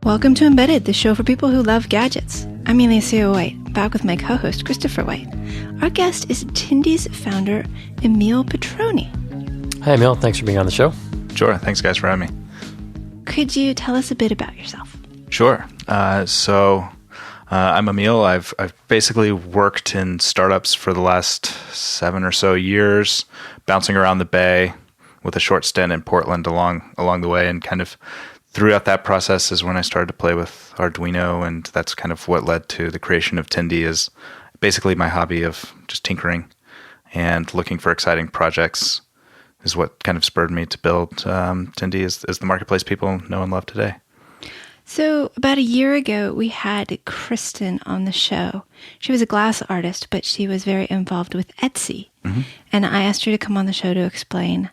Welcome to Embedded, the show for people who love gadgets. I'm Elecia White, back with my co-host, Christopher White. Our guest is Tindie's founder, Emile Petrone. Hi, Emile. Thanks for being on the show. Sure. Thanks, guys, for having me. Could you tell us a bit about yourself? Sure. I'm Emile. I've basically worked in startups for the last 7 or so years, bouncing around the Bay with a short stint in Portland along the way. And kind of throughout that process is when I started to play with Arduino, and that's kind of what led to the creation of Tindie, is basically my hobby of just tinkering and looking for exciting projects is what kind of spurred me to build Tindie as the marketplace people know and love today. So about a year ago, we had Kristen on the show. She was a glass artist, but she was very involved with Etsy. Mm-hmm. And I asked her to come on the show to explain.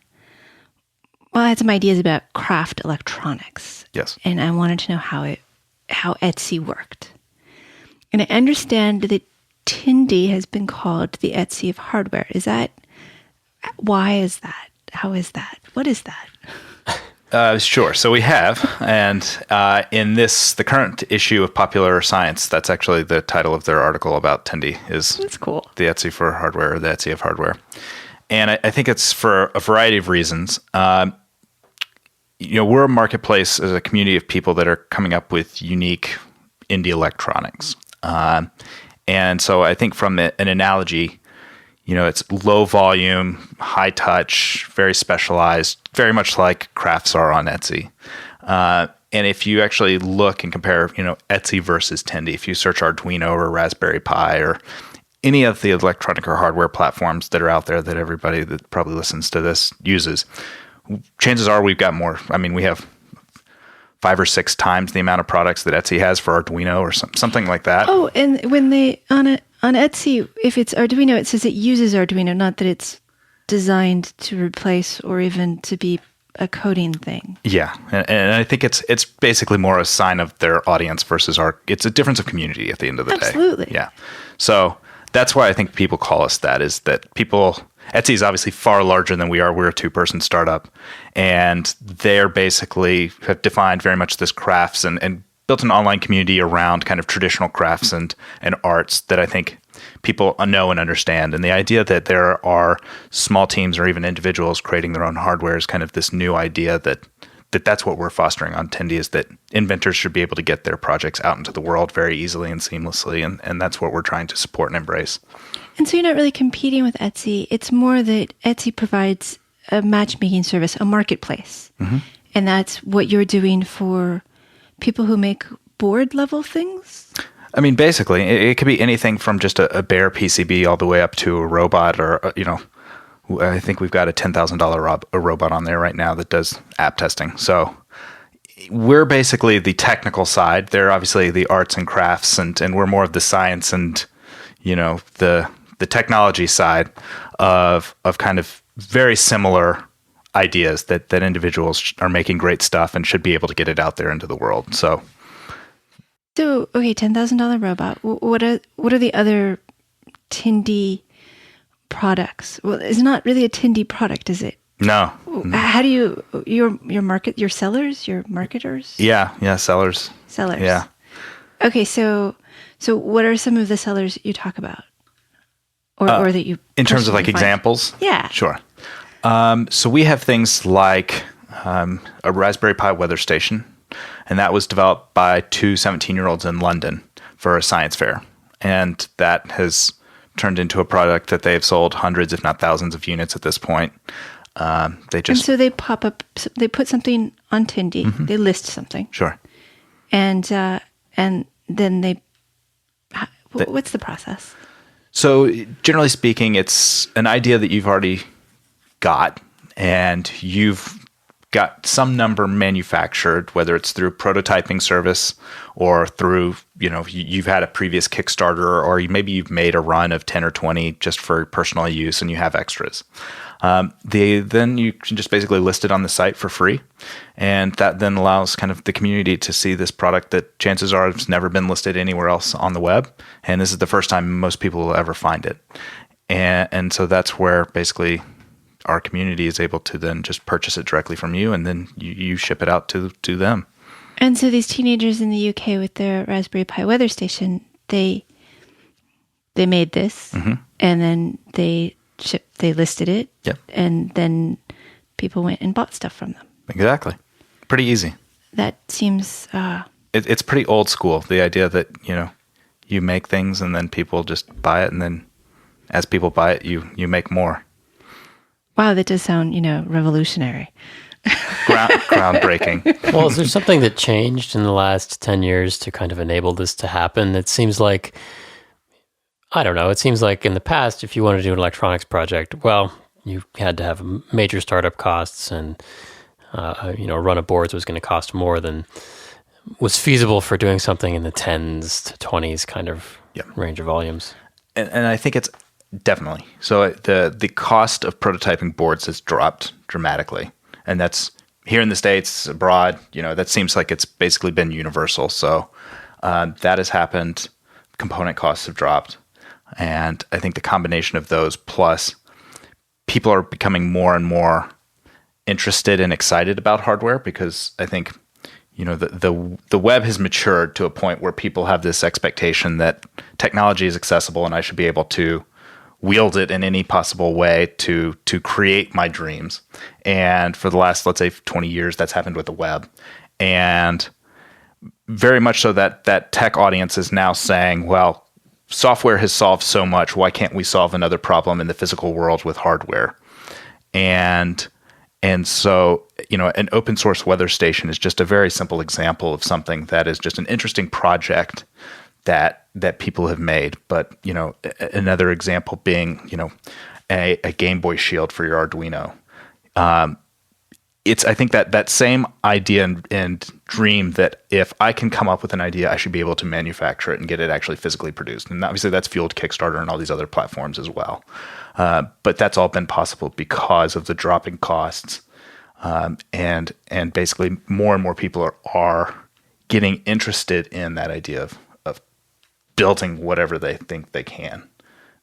Well, I had some ideas about craft electronics. Yes. And I wanted to know how Etsy worked. And I understand that Tindie has been called the Etsy of hardware. Why is that? How is that? What is that? Sure. So we have, and in the current issue of Popular Science, that's actually the title of their article about Tindie, is That's cool. The Etsy for hardware, or the Etsy of hardware. And I think it's for a variety of reasons. We're a marketplace as a community of people that are coming up with unique indie electronics. And so I think from an analogy, it's low volume, high touch, very specialized, very much like crafts are on Etsy. And if you actually look and compare, Etsy versus Tindie, if you search Arduino or Raspberry Pi or any of the electronic or hardware platforms that are out there that everybody that probably listens to this uses, chances are we've got more. I mean, we have 5 or 6 times the amount of products that Etsy has for Arduino or something like that. Oh, and when they on Etsy, if it's Arduino, it says it uses Arduino, not that it's designed to replace or even to be a coding thing. Yeah, and I think it's basically more a sign of their audience versus it's a difference of community at the end of the day. Absolutely. Yeah. So that's why I think people call us that, is that Etsy is obviously far larger than we are. We're a 2-person startup, and they're basically have defined very much this crafts and built an online community around kind of traditional crafts and arts that I think people know and understand. And the idea that there are small teams or even individuals creating their own hardware is kind of this new idea that's what we're fostering on Tindie, is that inventors should be able to get their projects out into the world very easily and seamlessly. And that's what we're trying to support and embrace. And so you're not really competing with Etsy. It's more that Etsy provides a matchmaking service, a marketplace. Mm-hmm. And that's what you're doing for people who make board level things? I mean, basically, it could be anything from just a bare PCB all the way up to a robot, or, I think we've got a $10,000 robot on there right now that does app testing. So we're basically the technical side. They're obviously the arts and crafts, and we're more of the science and, the technology side of kind of very similar ideas that individuals are making great stuff and should be able to get it out there into the world. So okay, $10,000 robot. What are the other Tindie products? Well, it's not really a Tindie product, is it? No. How do your market, your sellers, your marketers? Yeah, sellers. Sellers. Yeah. Okay, so what are some of the sellers you talk about, or that you in terms of like find? examples? Yeah, sure. So we have things like a Raspberry Pi weather station, and that was developed by 2 17-year-olds in London for a science fair. And that has turned into a product that they've sold hundreds, if not thousands of units at this point. And so they pop up, they put something on Tindie, mm-hmm. They list something. Sure. And then what's the process? So generally speaking, it's an idea that you've already got, and you've got some number manufactured, whether it's through prototyping service or through, you've had a previous Kickstarter, or maybe you've made a run of 10 or 20 just for personal use and you have extras. Then you can just basically list it on the site for free. And that then allows kind of the community to see this product that chances are has never been listed anywhere else on the web. And this is the first time most people will ever find it. And so that's where basically our community is able to then just purchase it directly from you, and then you ship it out to them. And so these teenagers in the UK with their Raspberry Pi weather station, they made this, and then they listed it, and then people went and bought stuff from them. Exactly. Pretty easy. That seems... It's pretty old school, the idea that, you make things and then people just buy it, and then as people buy it, you make more. Wow, that does sound, revolutionary. Groundbreaking. Well, is there something that changed in the last 10 years to kind of enable this to happen? It seems like, I don't know, it seems like in the past, if you wanted to do an electronics project, well, you had to have major startup costs, and, a run of boards was going to cost more than was feasible for doing something in the 10s to 20s kind of range of volumes. And I think it's definitely. So the cost of prototyping boards has dropped dramatically. And that's here in the States, abroad, that seems like it's basically been universal. So that has happened. Component costs have dropped. And I think the combination of those plus people are becoming more and more interested and excited about hardware, because I think, the web has matured to a point where people have this expectation that technology is accessible and I should be able to wield it in any possible way to create my dreams. And for the last, let's say, 20 years, that's happened with the web. And very much so that tech audience is now saying, well, software has solved so much. Why can't we solve another problem in the physical world with hardware? And so, an open source weather station is just a very simple example of something that is just an interesting project that people have made. But, another example being, a Game Boy Shield for your Arduino. I think that same idea and dream that if I can come up with an idea, I should be able to manufacture it and get it actually physically produced. And obviously that's fueled Kickstarter and all these other platforms as well. But that's all been possible because of the dropping costs. And basically more and more people are getting interested in that idea of building whatever they think they can.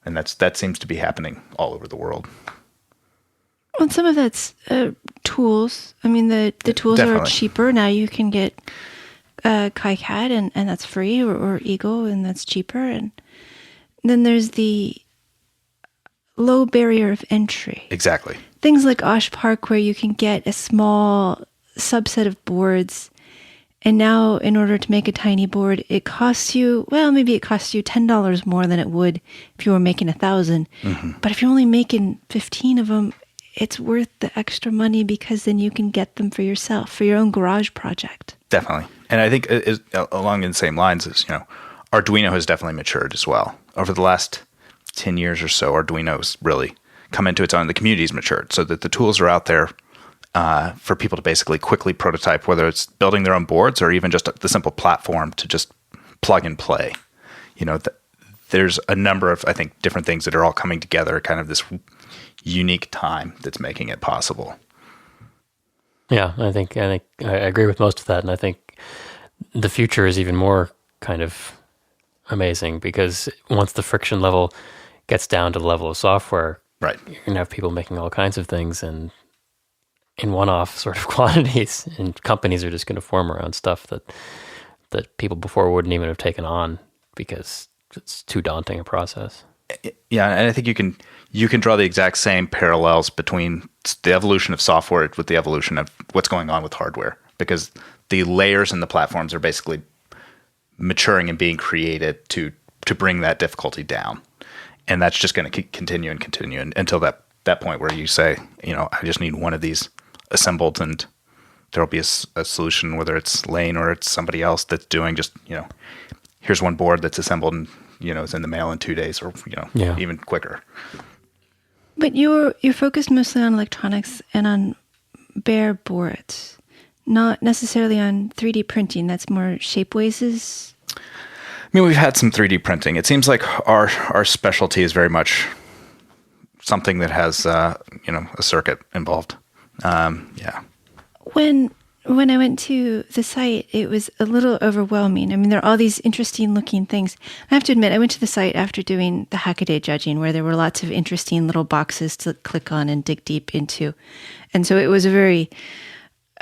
And that seems to be happening all over the world. Well, some of that's tools. I mean, the tools Definitely. are cheaper. Now you can get KiCad, and that's free, or Eagle, and that's cheaper. And then there's the low barrier of entry. Exactly. Things like Osh Park, where you can get a small subset of boards. And now, in order to make a tiny board, it costs you, maybe it costs you $10 more than it would if you were making 1,000. Mm-hmm. But if you're only making 15 of them, it's worth the extra money, because then you can get them for yourself, for your own garage project. Definitely. And I think along the same lines is, Arduino has definitely matured as well. Over the last 10 years or so, Arduino's really come into its own. The community's matured so that the tools are out there for people to basically quickly prototype, whether it's building their own boards or even just the simple platform to just plug and play. There's a number of, I think, different things that are all coming together, kind of this unique time that's making it possible. Yeah, I think I agree with most of that, and I think the future is even more kind of amazing, because once the friction level gets down to the level of software, right, you're going to have people making all kinds of things and in one-off sort of quantities, and companies are just going to form around stuff that people before wouldn't even have taken on because it's too daunting a process. Yeah, and I think you can draw the exact same parallels between the evolution of software with the evolution of what's going on with hardware, because the layers and the platforms are basically maturing and being created to bring that difficulty down. And that's just going to continue until that point where you say, I just need one of these assembled, and there'll be a solution, whether it's Lane or it's somebody else that's doing just, here's one board that's assembled and, it's in the mail in 2 days, or, even quicker. But you're focused mostly on electronics and on bare boards, not necessarily on 3D printing. That's more Shapeways'. I mean, we've had some 3D printing. It seems like our specialty is very much something that has, a circuit involved. Yeah. When when I went to the site, it was a little overwhelming. I mean, there are all these interesting looking things. I have to admit, I went to the site after doing the Hackaday judging, where there were lots of interesting little boxes to click on and dig deep into. And so it was a very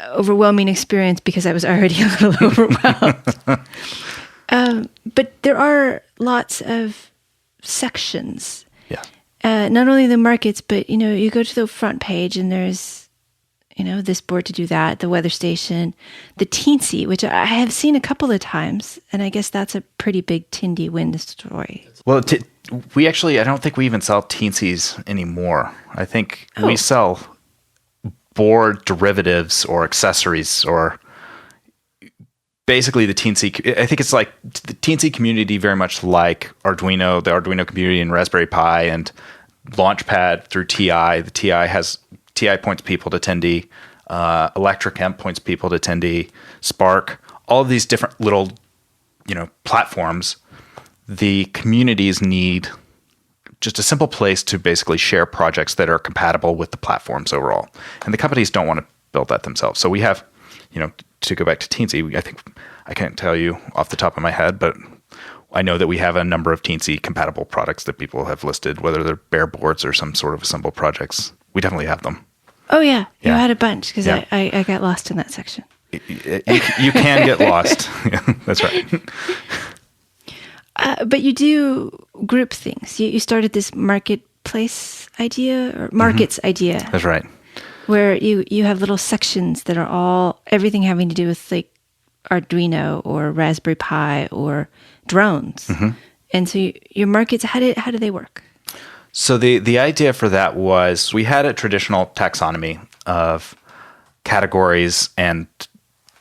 overwhelming experience because I was already a little overwhelmed. But there are lots of sections. Yeah. Not only the markets, but, you go to the front page and there's, this board to do that, the weather station, the Teensy, which I have seen a couple of times. And I guess that's a pretty big Tindie win story. Well, I don't think we even sell Teensies anymore. I think we sell board derivatives or accessories, or basically the Teensy. I think it's like the Teensy community, very much like Arduino, the Arduino community and Raspberry Pi and Launchpad through TI. The TI points people to Tindie. Electric Hemp points people to Tindie. Spark, all of these different little, platforms. The communities need just a simple place to basically share projects that are compatible with the platforms overall. And the companies don't want to build that themselves. So we have, to go back to Teensy, I think I can't tell you off the top of my head, but I know that we have a number of Teensy compatible products that people have listed, whether they're bare boards or some sort of assembled projects. We definitely have them. Oh, yeah. You had a bunch because I got lost in that section. You can get lost. Yeah, that's right. But you do group things. You started this marketplace idea or markets idea. That's right. Where you have little sections that are everything having to do with like Arduino or Raspberry Pi or drones. Mm-hmm. And so your markets, how do they work? So the idea for that was we had a traditional taxonomy of categories and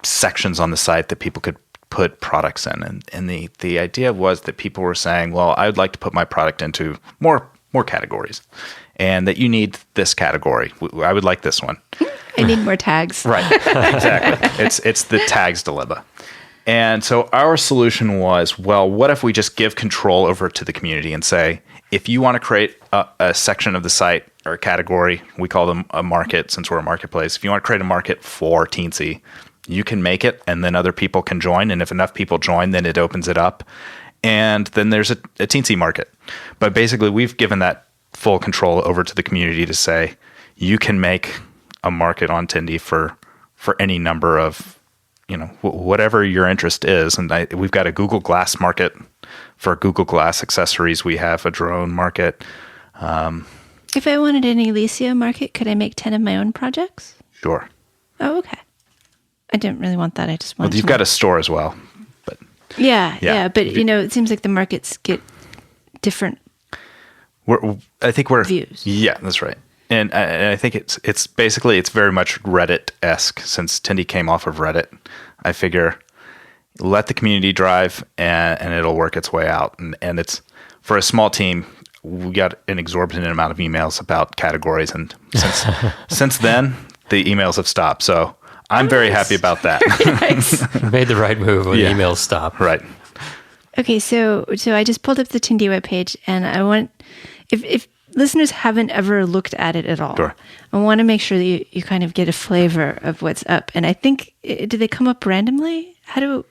sections on the site that people could put products in. And the idea was that people were saying, well, I would like to put my product into more categories, and that you need this category. I would like this one. I need more tags. Right, exactly. It's the tags dilemma. And so our solution was, well, what if we just give control over to the community and say, if you want to create a section of the site or a category, we call them a market since we're a marketplace. If you want to create a market for Teensy, you can make it, and then other people can join. And if enough people join, then it opens it up. And then there's a Teensy market. But basically, we've given that full control over to the community to say, you can make a market on Tindie for any number of, whatever your interest is. And we've got a Google Glass market for Google Glass accessories. We have a drone market. If I wanted an Elecia market, could I make 10 of my own projects? Sure. Oh, okay. I didn't really want that. I just wanted you've got a store as well. But Yeah. But, it seems like the markets get different I think we're views. Yeah, that's right. And I think it's basically, it's very much Reddit-esque. Since Tindie came off of Reddit, I figure let the community drive and it'll work its way out. And it's, for a small team, we got an exorbitant amount of emails about categories. And since then, the emails have stopped. So I'm very happy about that. Nice. Made the right move when emails stopped. Right. Okay, so I just pulled up the Tindie webpage, and I want, if listeners haven't ever looked at it at all, sure, I want to make sure that you kind of get a flavor of what's up. And I think, do they come up randomly? How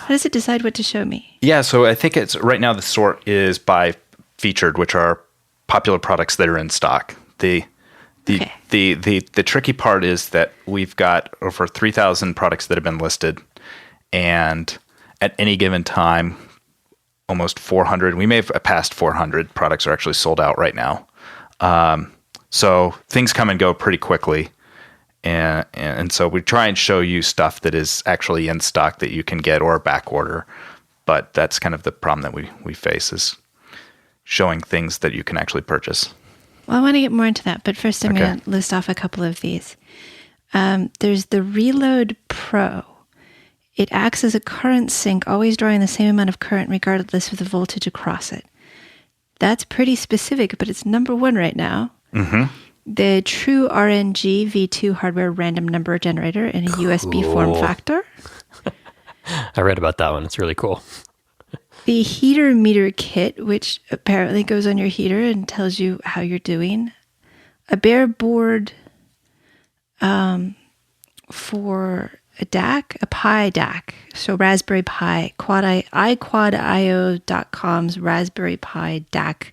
does it decide what to show me? Yeah, so I think it's right now the sort is by featured, which are popular products that are in stock. The tricky part is that we've got over 3,000 products that have been listed, and at any given time, almost 400. We may have passed 400 products are actually sold out right now. So things come and go pretty quickly. And so we try and show you stuff that is actually in stock that you can get or back order. But that's kind of the problem that we face, is showing things that you can actually purchase. Well, I want to get more into that, but first I'm going to list off a couple of these. There's the Reload Pro. It acts as a current sink, always drawing the same amount of current regardless of the voltage across it. That's pretty specific, but it's number one right now. Mm-hmm. The True RNG V2 hardware random number generator in a USB form factor. I read about that one. It's really cool. The heater meter kit, which apparently goes on your heater and tells you how you're doing. A bare board for a DAC, a Pi DAC. So Raspberry Pi, iQuadIO.com's Raspberry Pi DAC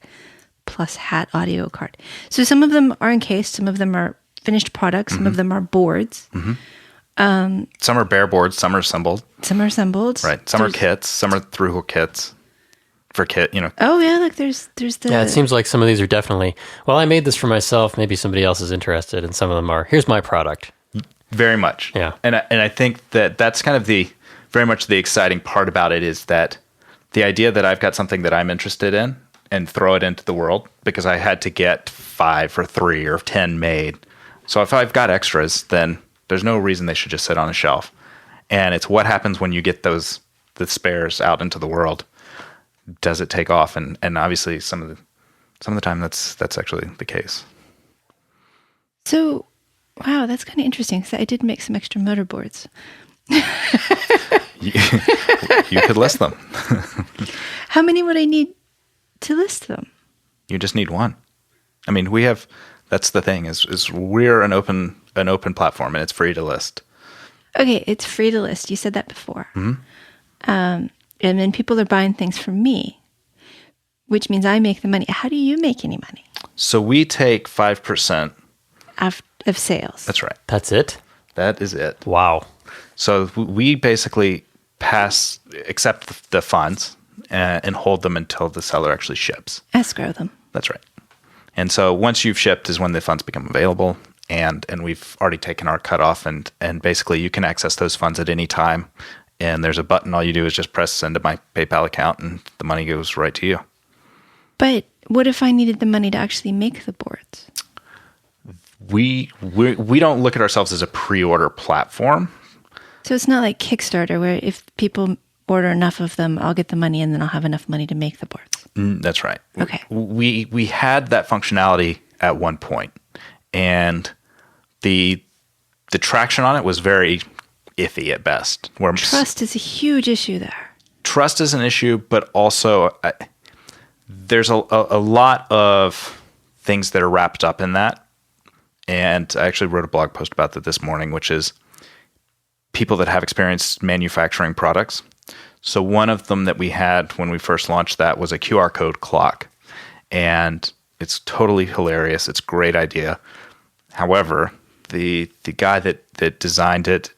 plus hat audio card. So some of them are encased, some of them are finished products, some of them are boards. Some are bare boards, some are assembled. Some are assembled. Right. Some are kits, some are through-hole kits for kit, Oh, yeah, look, there's the... Yeah, it seems like some of these are definitely, well, I made this for myself, maybe somebody else is interested, and some of them are, here's my product. Very much. Yeah. And I think that's kind of very much the exciting part about it is that the idea that I've got something that I'm interested in and throw it into the world because I had to get 5 or 3 or 10 made. So if I've got extras, then there's no reason they should just sit on a shelf. And it's what happens when you get the spares out into the world. Does it take off? And obviously some of the time that's actually the case. So, wow, that's kind of interesting because I did make some extra motor boards. You could list them. How many would I need to list them? You just need one. I mean, that's the thing is we're an open platform and it's free to list. Okay, it's free to list. You said that before. And then people are buying things from me, which means I make the money. How do you make any money? So we take 5% of sales. That's right. That's it? That is it. Wow. So we basically accept the funds and hold them until the seller actually ships. Escrow them. That's right. And so once you've shipped is when the funds become available, and we've already taken our cutoff, and basically you can access those funds at any time. And there's a button. All you do is just press send to my PayPal account, and the money goes right to you. But what if I needed the money to actually make the boards? We don't look at ourselves as a pre-order platform. So it's not like Kickstarter, where if people order enough of them, I'll get the money, and then I'll have enough money to make the boards. That's right. Okay. We had that functionality at one point, and the traction on it was very iffy at best. Where trust is a huge issue there. Trust is an issue, but also there's a lot of things that are wrapped up in that. And I actually wrote a blog post about that this morning, which is people that have experience manufacturing products. So one of them that we had when we first launched that was a QR code clock. And it's totally hilarious. It's a great idea. However, the guy that designed it,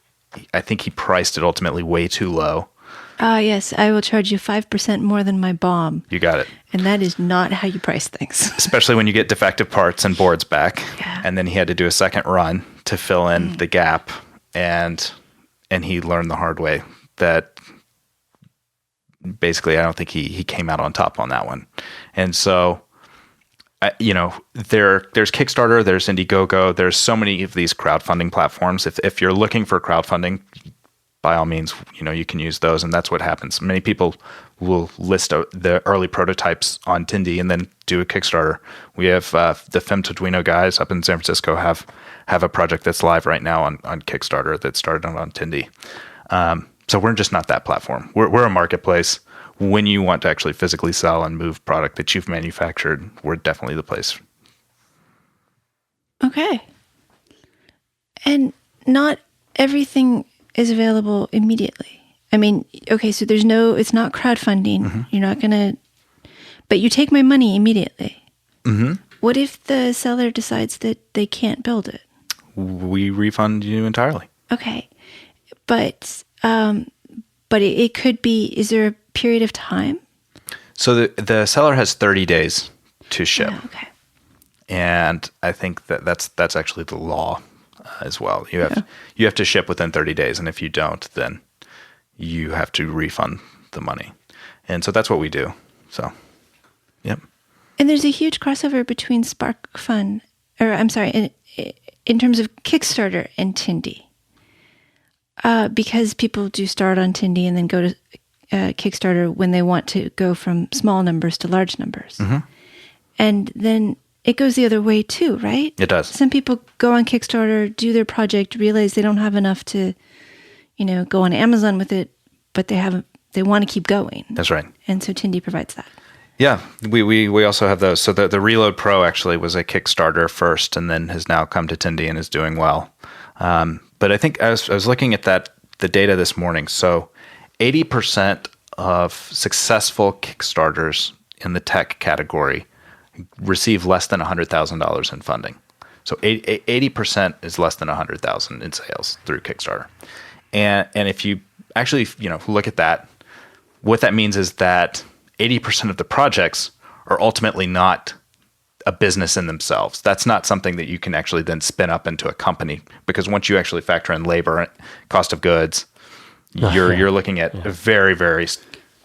I think he priced it ultimately way too low. Yes, I will charge you 5% more than my BOM. You got it. And that is not how you price things. Especially when you get defective parts and boards back. Yeah. And then he had to do a second run to fill in the gap. And he learned the hard way that basically I don't think he came out on top on that one. And so, there's Kickstarter, there's Indiegogo, there's so many of these crowdfunding platforms. If you're looking for crowdfunding, by all means, you can use those, and that's what happens. Many people will list the early prototypes on Tindie and then do a Kickstarter. We have the Femtoduino guys up in San Francisco have a project that's live right now on Kickstarter that started on Tindie. So we're just not that platform. We're a marketplace. When you want to actually physically sell and move product that you've manufactured, we're definitely the place. Okay. And not everything is available immediately. I mean, okay, so it's not crowdfunding. Mm-hmm. You're not going to, but you take my money immediately. Mm-hmm. What if the seller decides that they can't build it? We refund you entirely. Okay. But it could be, is there a period of time? So the seller has 30 days to ship. Oh, okay. And I think that's actually the law as well. You have to ship within 30 days, and if you don't, then you have to refund the money. And so that's what we do. So, yep. And there's a huge crossover between SparkFun, in terms of Kickstarter and Tindie. Because people do start on Tindie and then go to Kickstarter when they want to go from small numbers to large numbers. Mm-hmm. And then it goes the other way too, right? It does. Some people go on Kickstarter, do their project, realize they don't have enough to, go on Amazon with it, but they want to keep going. That's right. And so Tindie provides that. Yeah, we also have those. So the Reload Pro actually was a Kickstarter first, and then has now come to Tindie and is doing well. But I think I was looking at that the data this morning. So 80% of successful Kickstarters in the tech category receive less than $100,000 in funding. So 80% is less than $100,000 in sales through Kickstarter. And if you actually, look at that, what that means is that 80% of the projects are ultimately not a business in themselves. That's not something that you can actually then spin up into a company, because once you actually factor in labor, cost of goods, you're looking at a very, very,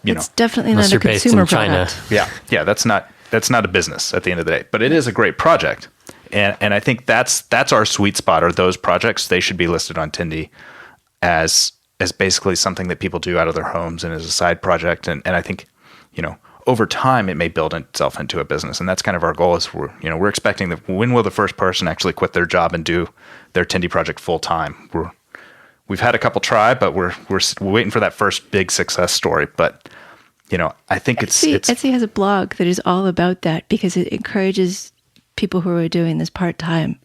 it's definitely not a consumer product. Yeah, that's not a business at the end of the day, but it is a great project. And I think that's our sweet spot, are those projects. They should be listed on Tindie as basically something that people do out of their homes and as a side project. And I think, over time it may build itself into a business. And that's kind of our goal, is we're expecting that when will the first person actually quit their job and do their Tindie project full time? We've had a couple try, but we're waiting for that first big success story. But, I think Etsy has a blog that is all about that, because it encourages people who are doing this part-time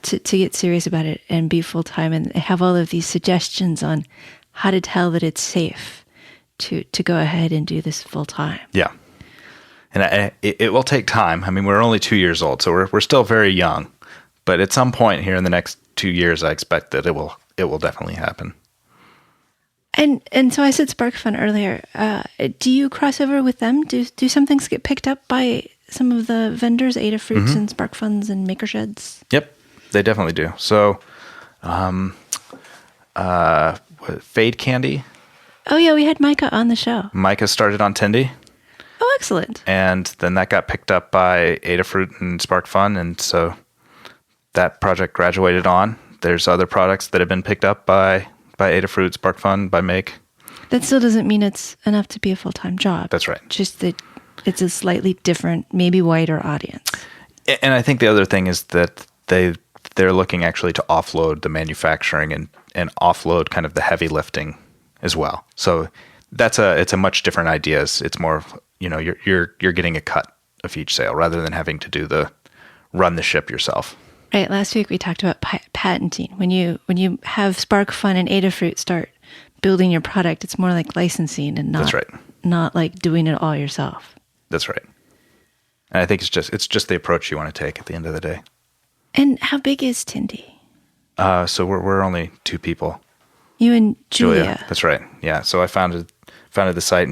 to get serious about it and be full-time, and have all of these suggestions on how to tell that it's safe to go ahead and do this full-time. Yeah. And it will take time. I mean, we're only 2 years old, so we're still very young. But at some point here in the next 2 years, I expect that it will definitely happen. And so I said SparkFun earlier. Do you cross over with them? Do some things get picked up by some of the vendors, Adafruits and SparkFuns and Makersheds? Yep, they definitely do. So, Fade Candy. Oh yeah, we had Micah on the show. Micah started on Tindie. Oh, excellent. And then that got picked up by Adafruit and SparkFun, and so that project graduated on. There's other products that have been picked up by Adafruit, SparkFun, by Make. That still doesn't mean it's enough to be a full-time job. That's right. Just that it's a slightly different, maybe wider audience. And I think the other thing is that they're looking actually to offload the manufacturing and offload kind of the heavy lifting as well. So it's a much different idea. It's more, you're getting a cut of each sale rather than having to run the ship yourself. Right. Last week we talked about patenting. When you have SparkFun and Adafruit start building your product, it's more like licensing and That's right. not like doing it all yourself. That's right. And I think it's just the approach you want to take at the end of the day. And how big is Tindie? So we're only 2 people. You and Julia. That's right. Yeah. So I founded the site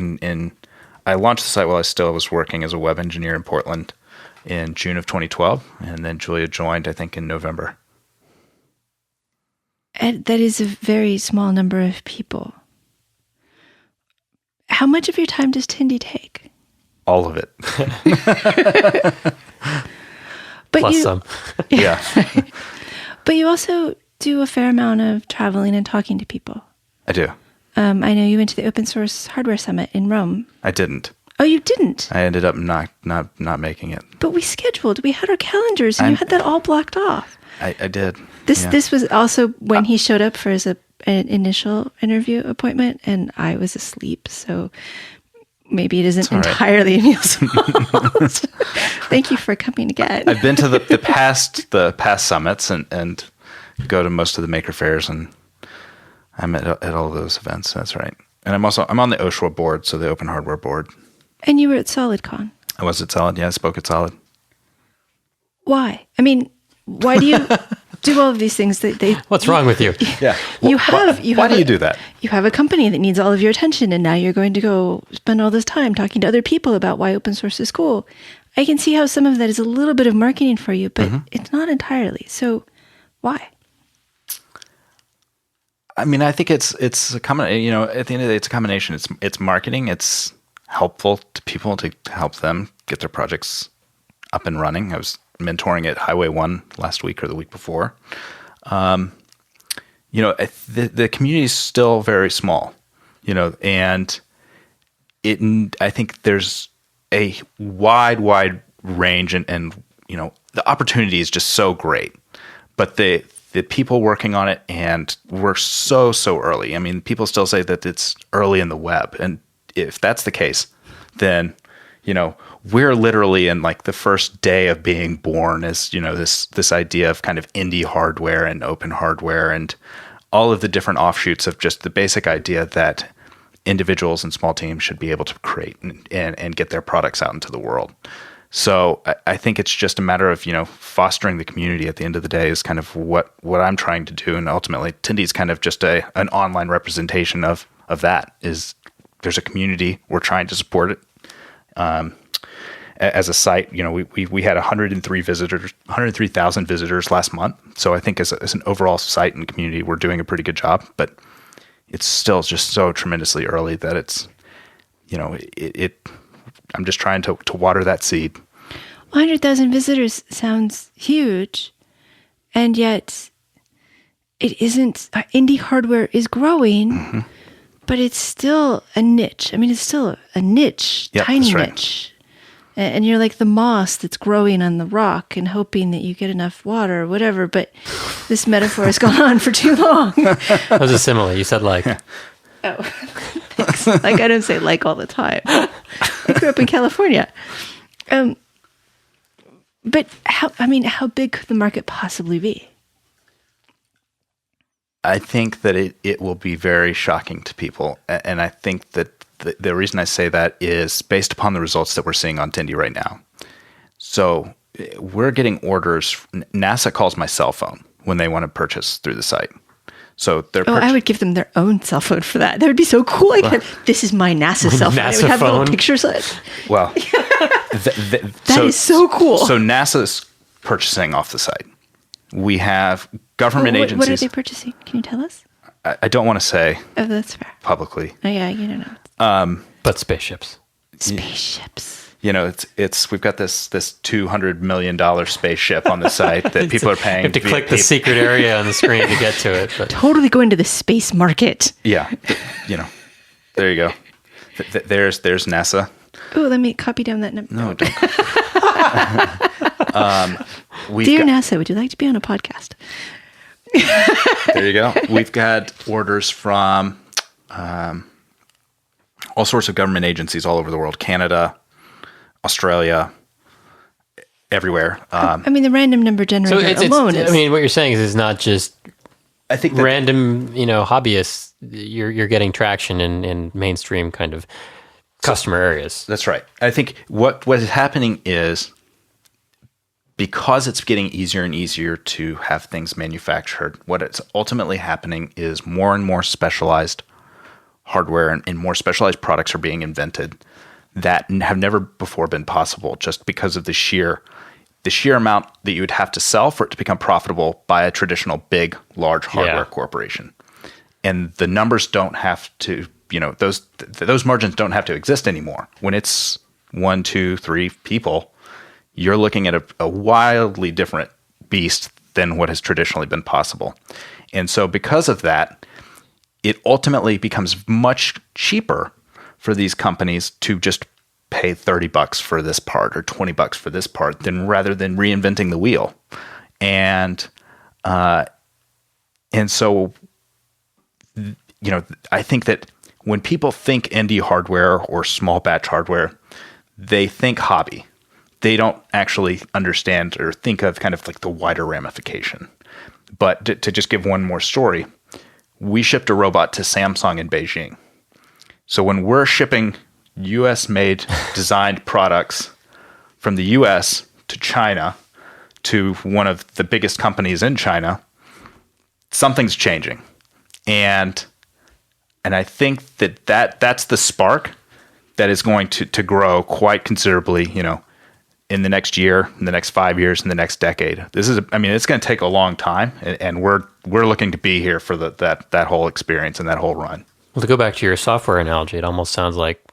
I launched the site while I still was working as a web engineer in Portland in June of 2012. And then Julia joined, I think, in November. And that is a very small number of people. How much of your time does Tindie take? All of it. Plus some. Yeah. But you also do a fair amount of traveling and talking to people. I do. I know you went to the Open Source Hardware Summit in Rome. I didn't. Oh, you didn't? I ended up not making it. But we scheduled. We had our calendars, and you had that all blocked off. I did. This was also when he showed up for an initial interview appointment, and I was asleep. So maybe it isn't entirely Emile's fault. Thank you for coming again. I've been to the past summits and go to most of the maker fairs, and I'm at all of those events. That's right. And I'm on the OSHWA board, so the Open Hardware board. And you were at SolidCon. I was at Solid. Yeah, I spoke at Solid. Why? I mean, why do you do all of these things? What's wrong with you? Yeah. Why do you do that? You have a company that needs all of your attention, and now you're going to go spend all this time talking to other people about why open source is cool. I can see how some of that is a little bit of marketing for you, but it's not entirely. So why? I mean, I think it's a combination. At the end of the day, it's a combination. It's marketing. It's helpful to people to help them get their projects up and running. I was mentoring at Highway 1 last week or the week before. The community is still very small, and I think there's a wide range and the opportunity is just so great, but the people working on it, and we're so early. I mean, people still say that it's early in the web, and if that's the case, then we're literally in like the first day of being born as this idea of kind of indie hardware and open hardware and all of the different offshoots of just the basic idea that individuals and small teams should be able to create and get their products out into the world. So I think it's just a matter of, fostering the community at the end of the day is kind of what I'm trying to do. And ultimately, Tindie is kind of just an online representation of that. Is there's a community, we're trying to support it. As a site, we had 103,000 visitors last month. So I think as an overall site and community, we're doing a pretty good job. But it's still just so tremendously early that it's, I'm just trying to water that seed. 100,000 visitors sounds huge, and yet it isn't. Indie hardware is growing, but it's still a niche. I mean, it's still a niche, tiny niche. And you're like the moss that's growing on the rock and hoping that you get enough water or whatever. But this metaphor has gone on for too long. That was a simile. You said like. Oh, thanks. Like I don't say like all the time. I grew up in California. But how big could the market possibly be? I think that it will be very shocking to people. And I think that the reason I say that is based upon the results that we're seeing on Tindie right now. So we're getting orders. NASA calls my cell phone when they want to purchase through the site. So they're I would give them their own cell phone for that. That would be so cool. This is my NASA cell phone. NASA it would have phone? little pictures of it. Well, that is so cool. So NASA's purchasing off the site. We have government agencies. What are they purchasing? Can you tell us? I don't want to say. Oh, that's fair. Publicly. Oh yeah, you don't know. But spaceships. Spaceships. We've got this $200 million spaceship on the site that people are paying. You have to click the secret area on the screen to get to it. But. Totally go into the space market. Yeah. There you go. There's NASA. Oh, let me copy down that number. No, don't. Dear NASA, would you like to be on a podcast? There you go. We've got orders from all sorts of government agencies all over the world. Canada, Australia, everywhere. The random number generator alone is... what you're saying is it's not just I think random, hobbyists. You're getting traction in mainstream kind of customer areas. That's right. I think what is happening is because it's getting easier and easier to have things manufactured, what it's ultimately happening is more and more specialized hardware and more specialized products are being invented that have never before been possible just because of the sheer amount that you would have to sell for it to become profitable by a traditional big, large hardware corporation. And the numbers don't have to, those margins don't have to exist anymore. When it's 1, 2, 3 people, you're looking at a wildly different beast than what has traditionally been possible. And so because of that, it ultimately becomes much cheaper for these companies to just pay $30 for this part or $20 for this part rather than reinventing the wheel. And so, I think that when people think indie hardware or small batch hardware, they think hobby. They don't actually understand or think of kind of like the wider ramification. But to just give one more story, we shipped a robot to Samsung in Beijing. So when we're shipping U.S.-made designed products from the U.S. to China to one of the biggest companies in China, something's changing. And I think that's the spark that is going to grow quite considerably, in the next year, in the next 5 years, in the next decade. It's going to take a long time, and we're looking to be here for that whole experience and that whole run. Well, to go back to your software analogy, it almost sounds like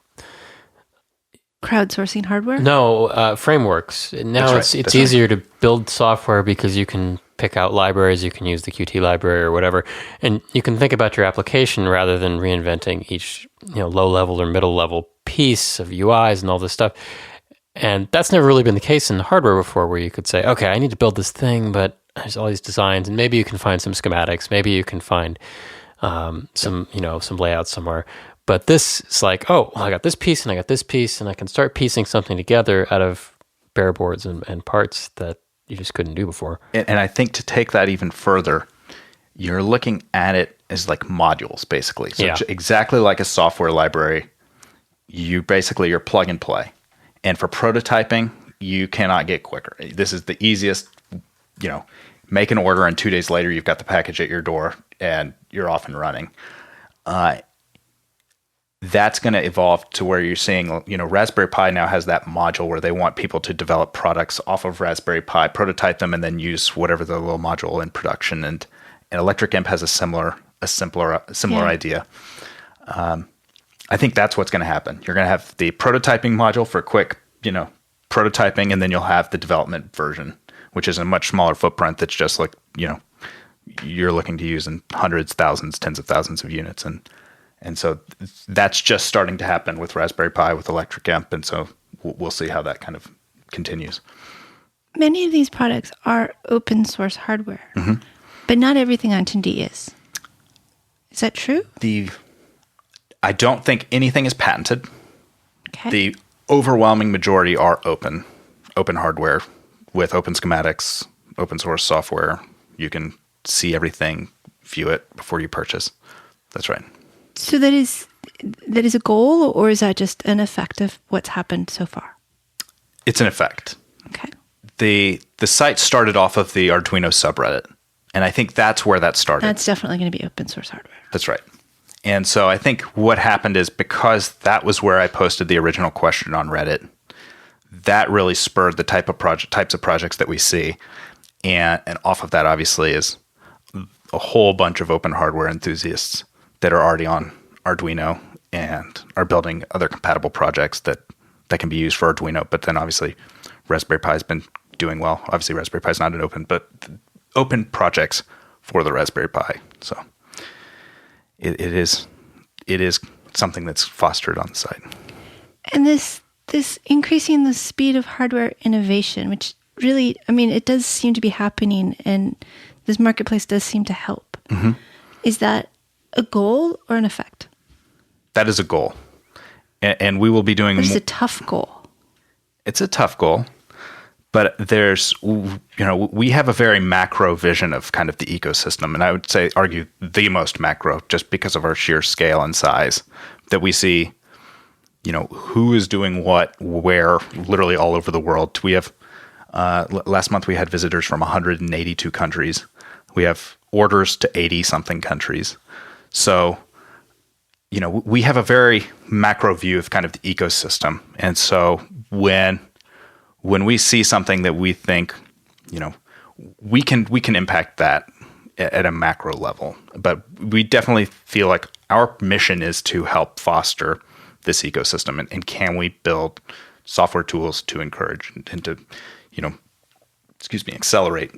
crowdsourcing hardware. No, frameworks. Now it's easier to build software because you can pick out libraries. You can use the Qt library or whatever, and you can think about your application rather than reinventing each low level or middle level piece of UIs and all this stuff. And that's never really been the case in hardware before, where you could say, okay, I need to build this thing, but there's all these designs, and maybe you can find some schematics, maybe you can find some layouts somewhere. But this is like, oh, I got this piece, and I got this piece, and I can start piecing something together out of bare boards and parts that you just couldn't do before. And I think to take that even further, you're looking at it as like modules, basically. So Yeah. exactly like a software library, you're plug and play. And for prototyping, you cannot get quicker. This is the easiest, make an order and 2 days later, you've got the package at your door and you're off and running. That's going to evolve to where you're seeing, Raspberry Pi now has that module where they want people to develop products off of Raspberry Pi, prototype them, and then use whatever the little module in production. And Electric Imp has a similar idea. I think that's what's going to happen. You're going to have the prototyping module for quick, prototyping, and then you'll have the development version, which is a much smaller footprint. That's just like, you're looking to use in hundreds, thousands, tens of thousands of units. And so that's just starting to happen with Raspberry Pi, with Electric Imp. And so we'll see how that kind of continues. Many of these products are open source hardware, but not everything on Tindie is. Is that true? I don't think anything is patented. Okay. The overwhelming majority are open hardware with open schematics, open source software. You can see everything, view it before you purchase. That's right. So that is a goal, or is that just an effect of what's happened so far? It's an effect. Okay. The site started off of the Arduino subreddit, and I think that's where that started. That's definitely going to be open source hardware. That's right. And so I think what happened is, because that was where I posted the original question on Reddit, that really spurred the types of projects that we see. And off of that, obviously, is a whole bunch of open hardware enthusiasts that are already on Arduino and are building other compatible projects that can be used for Arduino. But then obviously Raspberry Pi has been doing well. Obviously Raspberry Pi is not an open, but open projects for the Raspberry Pi. So it is something that's fostered on the site. And this increasing the speed of hardware innovation, which really, it does seem to be happening, and this marketplace does seem to help. Mm-hmm. Is that a goal or an effect? That is a goal. And we will be doing... It's a tough goal. It's a tough goal. But we have a very macro vision of kind of the ecosystem. And I would argue the most macro, just because of our sheer scale and size, that we see, who is doing what, where, literally all over the world. We have, last month we had visitors from 182 countries. We have orders to 80-something countries. So, we have a very macro view of kind of the ecosystem. And so when we see something that we think, we can impact that at a macro level. But we definitely feel like our mission is to help foster this ecosystem. And can we build software tools to encourage and to, accelerate,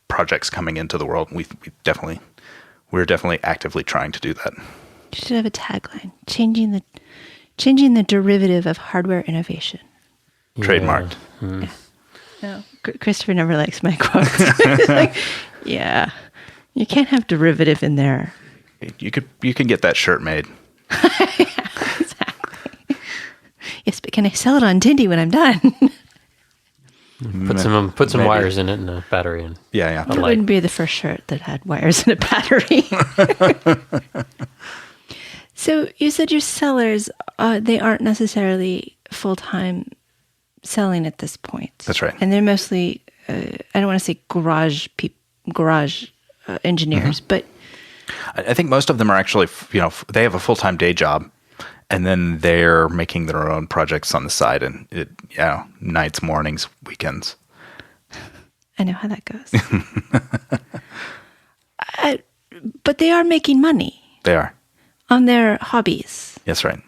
projects coming into the world. We're definitely actively trying to do that. You should have a tagline: changing the derivative of hardware innovation. Trademarked. Yeah. Mm. No, Christopher never likes my quotes. You can't have derivative in there. You can get that shirt made. Yeah, exactly. Yes, but can I sell it on Tindie when I'm done? Put some wires in it and a battery in. Yeah. It wouldn't be the first shirt that had wires and a battery. So you said your sellers, they aren't necessarily full-time selling at this point. That's right. And they're mostly, I don't want to say garage engineers, but... I think most of them are actually, they have a full-time day job, and then they're making their own projects on the side, and nights, mornings, weekends. I know how that goes. But they are making money. They are. On their hobbies. Yes, right.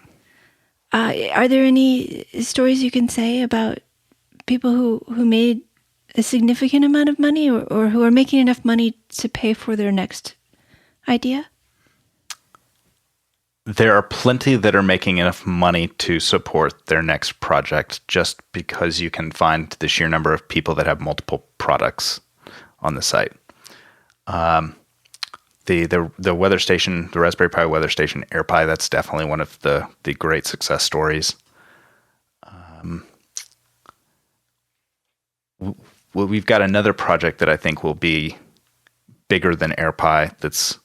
Are there any stories you can say about people who made a significant amount of money or who are making enough money to pay for their next idea? There are plenty that are making enough money to support their next project, just because you can find the sheer number of people that have multiple products on the site. The weather station, the Raspberry Pi weather station, AirPi, that's definitely one of the great success stories. We've got another project that I think will be bigger than AirPi.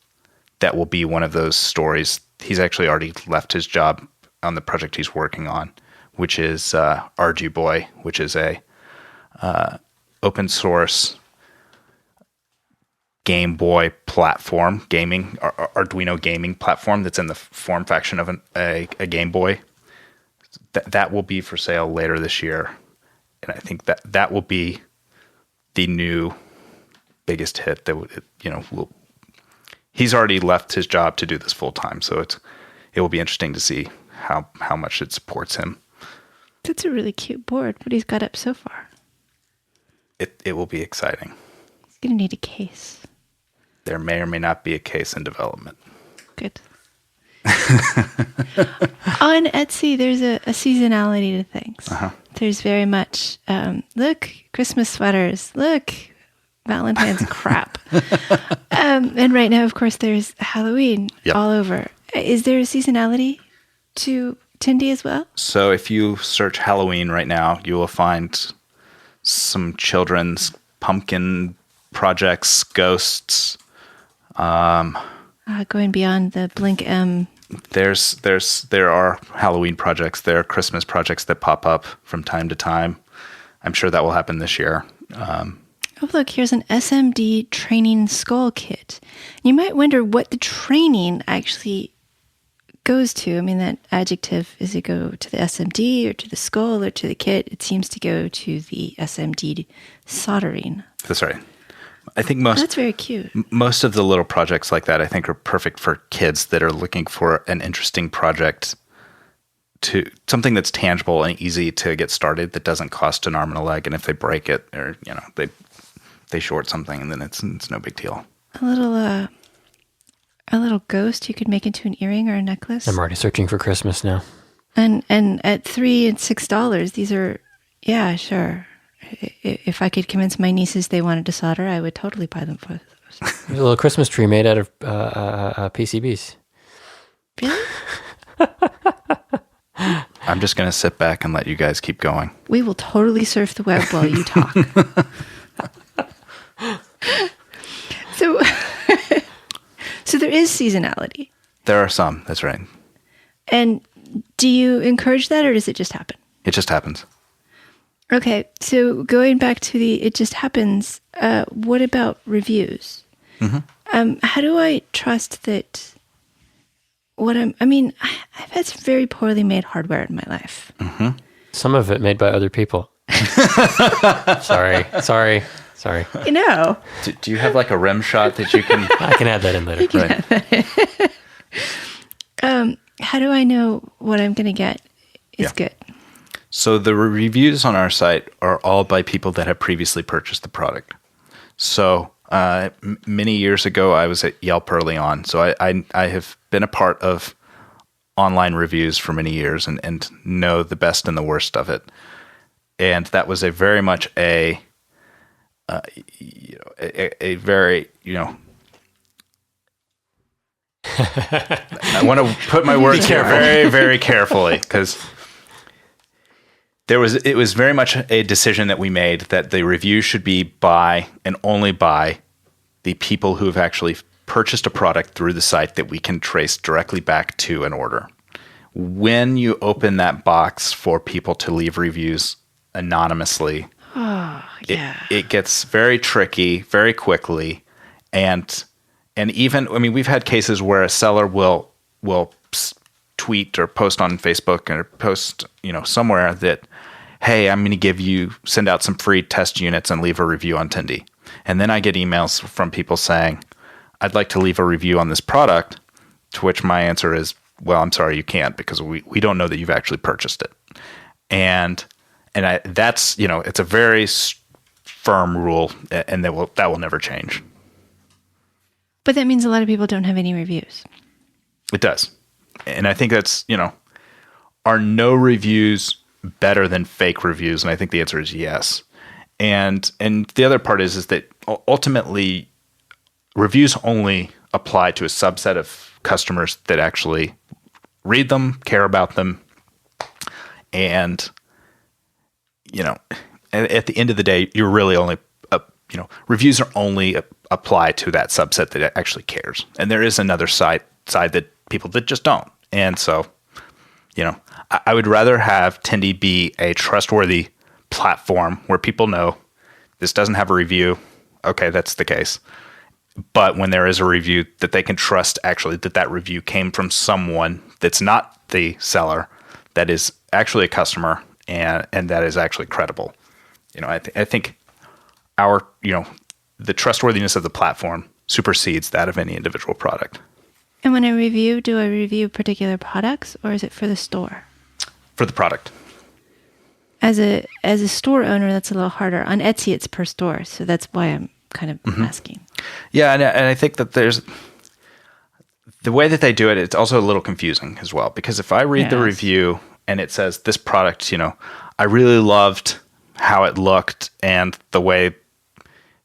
That will be one of those stories. He's actually already left his job on the project he's working on, which is Arduboy, which is a open source Game Boy platform, Arduino gaming platform that's in the form faction of a Game Boy. That will be for sale later this year, and I think that will be the new biggest hit. He's already left his job to do this full time, so it will be interesting to see how much it supports him. That's a really cute board. What he's got up so far. It will be exciting. He's gonna need a case. There may or may not be a case in development. Good. On Etsy, there's a seasonality to things. Uh-huh. There's very much, look, Christmas sweaters, look, Valentine's crap. And right now, of course, there's Halloween all over. Is there a seasonality to Tindie as well? So if you search Halloween right now, you will find some children's pumpkin projects, ghosts. Going beyond the Blink M. There are Halloween projects. There are Christmas projects that pop up from time to time. I'm sure that will happen this year. Oh, look, here's an SMD training skull kit. You might wonder what the training actually goes to. I mean, that adjective, is it go to the SMD or to the skull or to the kit? It seems to go to the SMD soldering. That's right. I think that's very cute. Most of the little projects like that, I think, are perfect for kids that are looking for an interesting project, to something that's tangible and easy to get started, that doesn't cost an arm and a leg. And if they break it, or they short something, and then it's no big deal. A little ghost you could make into an earring or a necklace. I'm already searching for Christmas now. And at $3 and $6, these are, yeah, sure. If I could convince my nieces they wanted to solder, I would totally buy them for those. There's a little Christmas tree made out of PCBs. Really? I'm just going to sit back and let you guys keep going. We will totally surf the web while you talk. So there is seasonality. There are some, that's right. And do you encourage that, or does it just happen? It just happens. Okay, so going back to the it just happens, what about reviews? Mm-hmm. How do I trust that I've had some very poorly made hardware in my life. Mm-hmm. Some of it made by other people. Sorry. You know. Do you have like a rim shot that you can... I can add that in later. Right. How do I know what I'm going to get is good? So the reviews on our site are all by people that have previously purchased the product. So many years ago, I was at Yelp early on. So I have been a part of online reviews for many years and know the best and the worst of it. And that was a very much a very, I want to put my words here very, very carefully, because it was very much a decision that we made that the review should be by and only by the people who have actually purchased a product through the site that we can trace directly back to an order. When you open that box for people to leave reviews anonymously, it gets very tricky very quickly. And even, we've had cases where a seller will tweet or post on Facebook or post, somewhere that, hey, I'm going to send out some free test units and leave a review on Tindie. And then I get emails from people saying, I'd like to leave a review on this product, to which my answer is, well, I'm sorry, you can't, because we don't know that you've actually purchased it. And that's, it's a very firm rule, and that will never change. But that means a lot of people don't have any reviews. It does. And I think that's, are no reviews better than fake reviews? And I think the answer is yes. And the other part is that ultimately reviews only apply to a subset of customers that actually read them, care about them. And, at the end of the day, you're really only reviews are only apply to that subset that actually cares. And there is another side that people that just don't. And so, I would rather have Tindie be a trustworthy platform where people know this doesn't have a review. Okay, that's the case. But when there is a review, that they can trust actually that review came from someone that's not the seller, that is actually a customer, and that is actually credible. I think our, the trustworthiness of the platform supersedes that of any individual product. And when I review, do I review particular products, or is it for the store? For the product. As a store owner, that's a little harder. On Etsy, it's per store, so that's why I'm kind of asking. Yeah, and I think that there's the way that they do it. It's also a little confusing as well, because if I read the review and it says this product, I really loved how it looked and the way,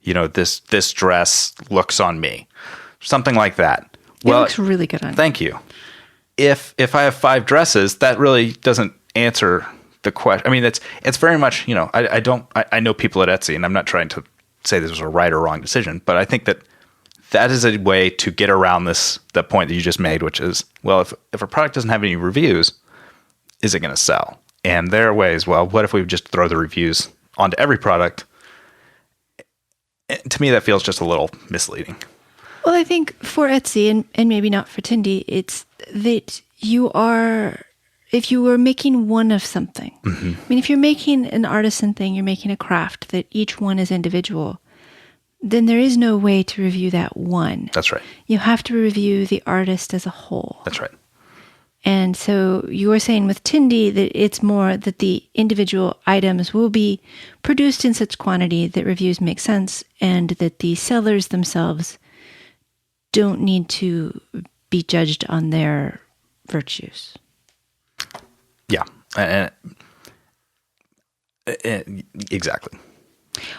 this dress looks on me, something like that. It looks really good on you. Thank you. If I have 5 dresses, that really doesn't answer the question. I mean, it's very much, I know people at Etsy, and I'm not trying to say this was a right or wrong decision, but I think that is a way to get around the point that you just made, which is, well, if a product doesn't have any reviews, is it going to sell? And there are ways, well, what if we just throw the reviews onto every product? To me, that feels just a little misleading. Well, I think for Etsy, and maybe not for Tindie, it's that if you were making one of something, I mean, if you're making an artisan thing, you're making a craft that each one is individual, then there is no way to review that one. That's right. You have to review the artist as a whole. That's right. And so you were saying with Tindie that it's more that the individual items will be produced in such quantity that reviews make sense, and that the sellers themselves don't need to be judged on their virtues. Yeah, exactly.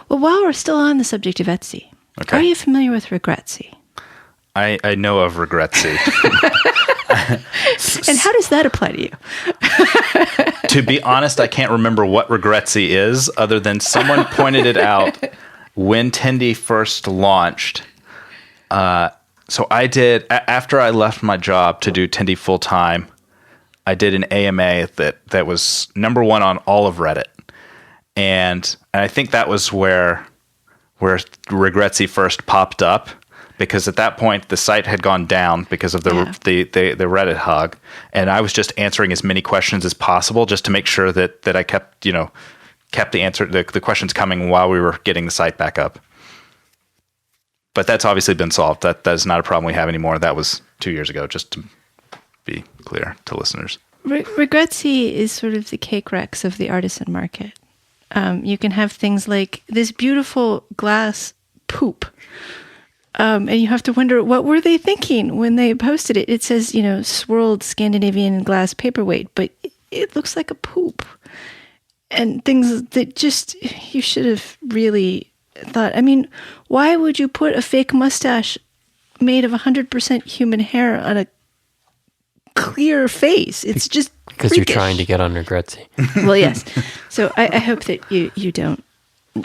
Well, while we're still on the subject of Etsy, are you familiar with Regretsy? I know of Regretsy. And how does that apply to you? To be honest, I can't remember what Regretsy is, other than someone pointed it out when Tindie first launched. So I did, after I left my job to do Tindie full time, I did an AMA that was number 1 on all of Reddit. And I think that was where Regretsy first popped up, because at that point the site had gone down because of the Reddit hug, and I was just answering as many questions as possible just to make sure that I kept the questions coming while we were getting the site back up. But that's obviously been solved. That is not a problem we have anymore. That was 2 years ago, just to be clear to listeners. Regretsy is sort of the cake wrecks of the artisan market. You can have things like this beautiful glass poop. And you have to wonder, what were they thinking when they posted it? It says, swirled Scandinavian glass paperweight, but it looks like a poop. And things that just, you should have really thought. I mean, why would you put a fake mustache made of 100% human hair on a clear face? It's just because freakish. You're trying to get on Regretsy. Well, yes. So I hope that you don't.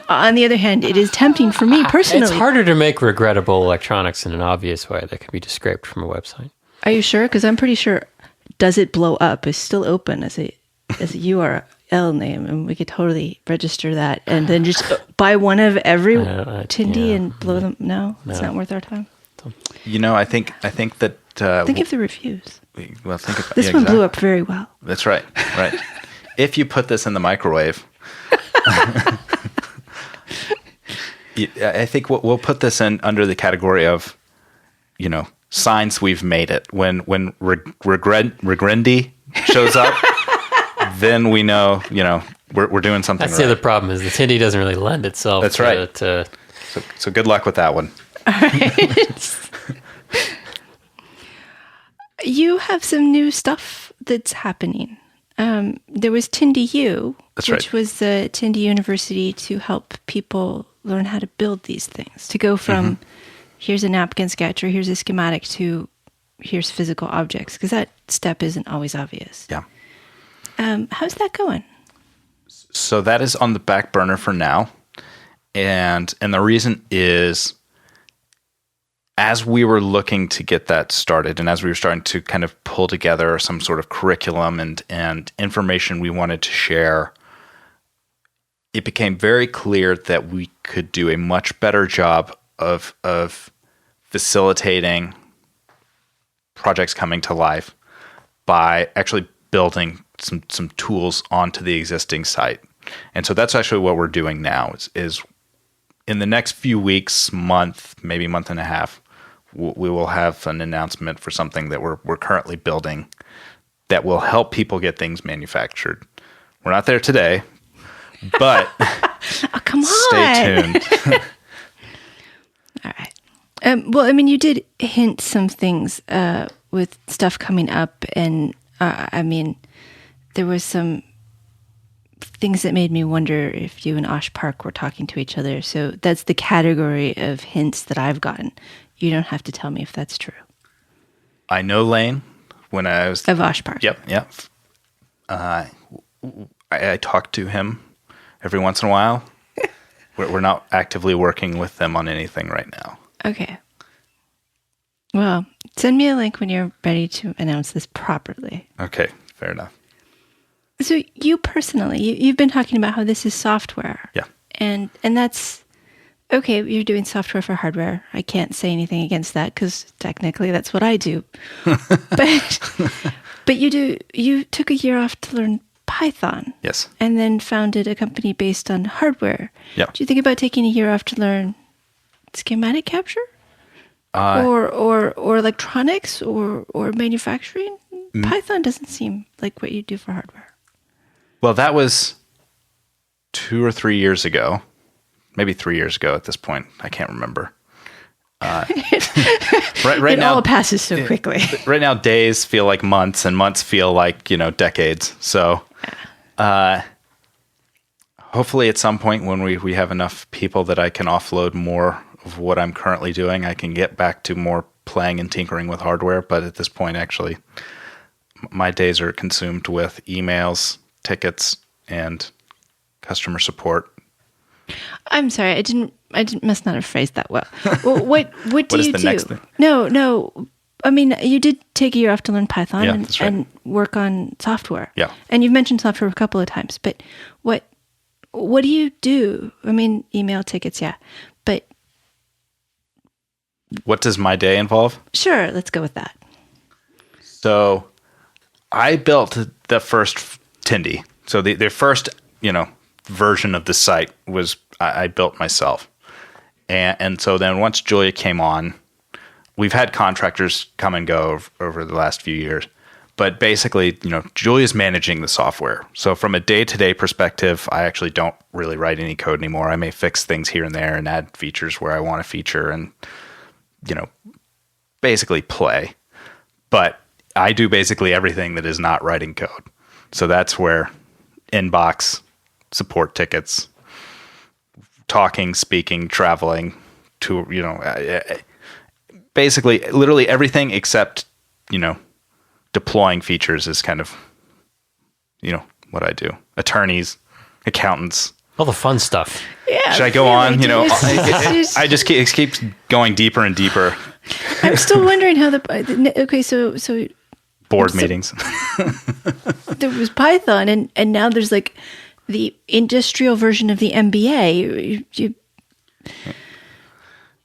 On the other hand, it is tempting for me personally. It's harder to make regrettable electronics in an obvious way that can be just scraped from a website. Are you sure? Because I'm pretty sure "Does It Blow Up" is still open as a URL name, and we could totally register that and then just buy one of every Tindie and blow them. No, it's not worth our time. I think that. Think of the reviews. Well, think of this one blew up very well. That's right. Right. If you put this in the microwave. I think we'll put this in under the category of, signs we've made it. When Regrendi shows up, then we know, we're doing something That's right. the other problem is the Tindie doesn't really lend itself. That's right. So good luck with that one. All right. You have some new stuff that's happening. There was Tindie U, which was the Tindie University to help people learn how to build these things, to go from here's a napkin sketch or here's a schematic to here's physical objects, because that step isn't always obvious. Yeah. How's that going? So that is on the back burner for now. And the reason is, as we were looking to get that started, and as we were starting to kind of pull together some sort of curriculum and information we wanted to share, it became very clear that we could do a much better job of facilitating projects coming to life by actually building some tools onto the existing site. And so that's actually what we're doing now is in the next few weeks, maybe month and a half, we will have an announcement for something that we're currently building that will help people get things manufactured. We're not there today, but oh, come on. Stay tuned. All right. Well, I mean, you did hint some things with stuff coming up, and I mean, there was some things that made me wonder if you and Osh Park were talking to each other. So that's the category of hints that I've gotten. You don't have to tell me if that's true. I know Lane when I was... Of Osh Park. Yep. I talk to him every once in a while. We're not actively working with them on anything right now. Okay. Well, send me a link when you're ready to announce this properly. Okay, fair enough. So you personally, you've been talking about how this is software. Yeah. And that's, okay, you're doing software for hardware. I can't say anything against that because technically that's what I do. But you took a year off to learn Python. Yes. And then founded a company based on hardware. Yeah. Do you think about taking a year off to learn schematic capture? Or electronics or manufacturing? Python doesn't seem like what you do for hardware. Well, that was 2 or 3 years ago. Maybe 3 years ago at this point. I can't remember. Right now, all passes so quickly. Right now, days feel like months, and months feel like, decades. So hopefully at some point when we have enough people that I can offload more of what I'm currently doing, I can get back to more playing and tinkering with hardware. But at this point, actually, my days are consumed with emails, tickets, and customer support. I'm sorry, I must not have phrased that well. What do you do? Next thing? No. I mean, you did take a year off to learn Python and work on software. Yeah. And you've mentioned software a couple of times, but what do you do? I mean, email, tickets, yeah. But what does my day involve? Sure, let's go with that. So I built the first Tindie. So the first, version of the site was I built myself. And so then once Julia came on, we've had contractors come and go over the last few years. But basically, Julia's managing the software. So from a day-to-day perspective, I actually don't really write any code anymore. I may fix things here and there and add features where I want to feature and, basically play. But I do basically everything that is not writing code. So that's where inbox, support tickets, talking, speaking, traveling, to basically literally everything except deploying features is kind of what I do. Attorneys, accountants, all the fun stuff. Yeah. Should I go on? I just keep going deeper and deeper. I'm still wondering how so board meetings. There was Python, and now there's like the industrial version of the MBA. You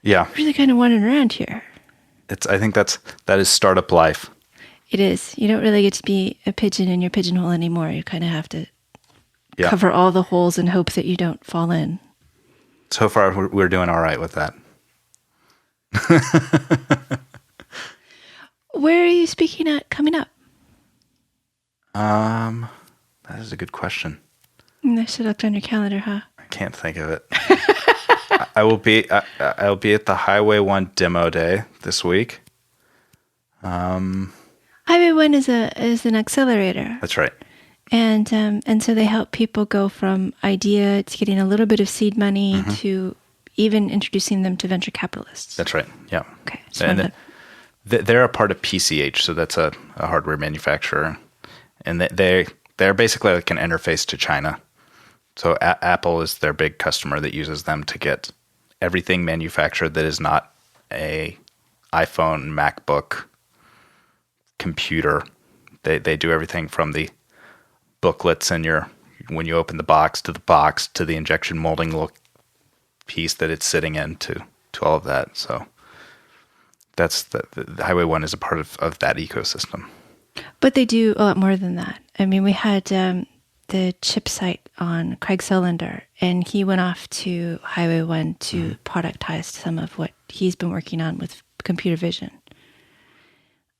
really kind of wandering around here. I think that is startup life. It is. You don't really get to be a pigeon in your pigeonhole anymore. You kind of have to cover all the holes and hope that you don't fall in. So far, we're doing all right with that. Where are you speaking at coming up? That is a good question. I should look on your calendar, huh? I can't think of it. I will be at the Highway 1 demo day this week. Highway 1 is an accelerator. That's right. And so they help people go from idea to getting a little bit of seed money to even introducing them to venture capitalists. That's right. Yeah. Okay. And they're a part of PCH, so that's a hardware manufacturer, and they're basically like an interface to China So Apple is their big customer that uses them to get everything manufactured that is not a iPhone, MacBook, computer. They do everything from the booklets and when you open the box to the injection molding little piece that it's sitting in to all of that. So that's the Highway 1 is a part of that ecosystem. But they do a lot more than that. I mean, we had the chip site on Craig Solander, and he went off to Highway 1 to productize some of what he's been working on with computer vision.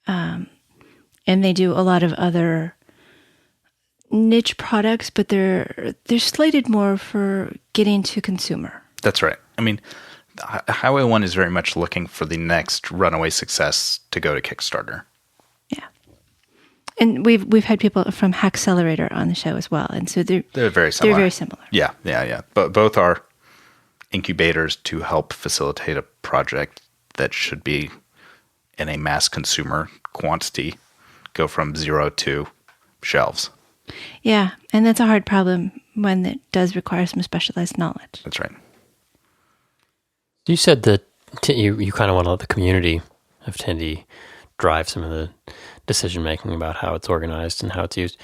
And they do a lot of other niche products, but they're slated more for getting to consumer. That's right. I mean, Highway 1 is very much looking for the next runaway success to go to Kickstarter. Yeah. And we've had people from Hackcelerator on the show as well, and so they're very similar. They're very similar. Yeah. But both are incubators to help facilitate a project that should be in a mass consumer quantity, go from 0 to shelves. Yeah, and that's a hard problem when it does require some specialized knowledge. That's right. You said that you kind of want to let the community of Tindie drive some of the decision making about how it's organized and how it's used.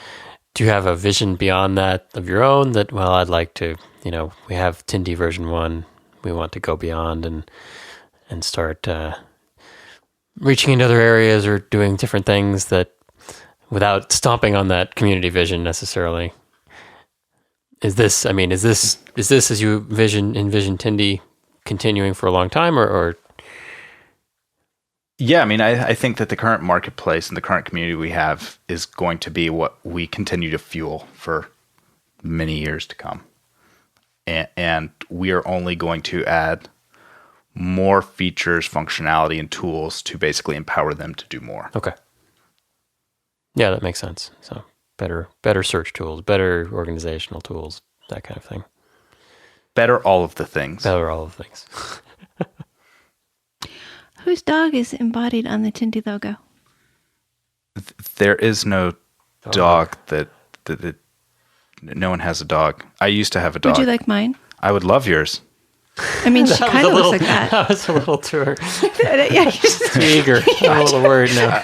Do you have a vision beyond that of your own that, well, I'd like to, we have Tindie version 1, we want to go beyond and start reaching into other areas or doing different things that without stomping on that community vision necessarily? Is this as you envision Tindie continuing for a long time or? Yeah, I mean, I think that the current marketplace and the current community we have is going to be what we continue to fuel for many years to come. And we are only going to add more features, functionality, and tools to basically empower them to do more. Okay. Yeah, that makes sense. So better search tools, better organizational tools, that kind of thing. Better all of the things. Better all of the things. Whose dog is embodied on the Tindie logo? There is no dog that no one has a dog. I used to have a dog. Would you like mine? I would love yours. I mean, she kind of looks like that. That was a little too Yeah, too eager. I'm a little worried now.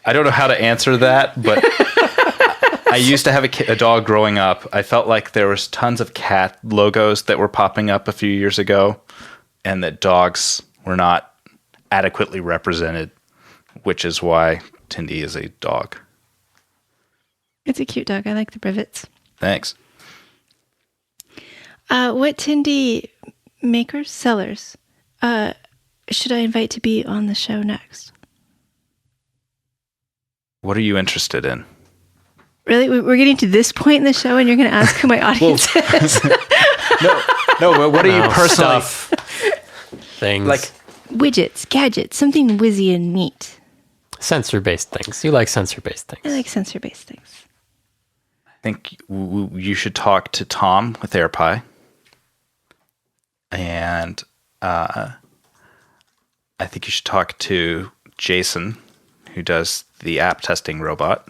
I don't know how to answer that, but I used to have a dog growing up. I felt like there was tons of cat logos that were popping up a few years ago, and that dogs were not adequately represented, which is why Tindie is a dog. It's a cute dog. I like the rivets. Thanks. What Tindie sellers, should I invite to be on the show next? What are you interested in? Really? We're getting to this point in the show and you're going to ask who my audience is? No, but what are you personally... Things. Like widgets, gadgets, something whizzy and neat. Sensor-based things. You like sensor-based things. I like sensor-based things. I think you should talk to Tom with AirPi. And I think you should talk to Jason, who does the app testing robot.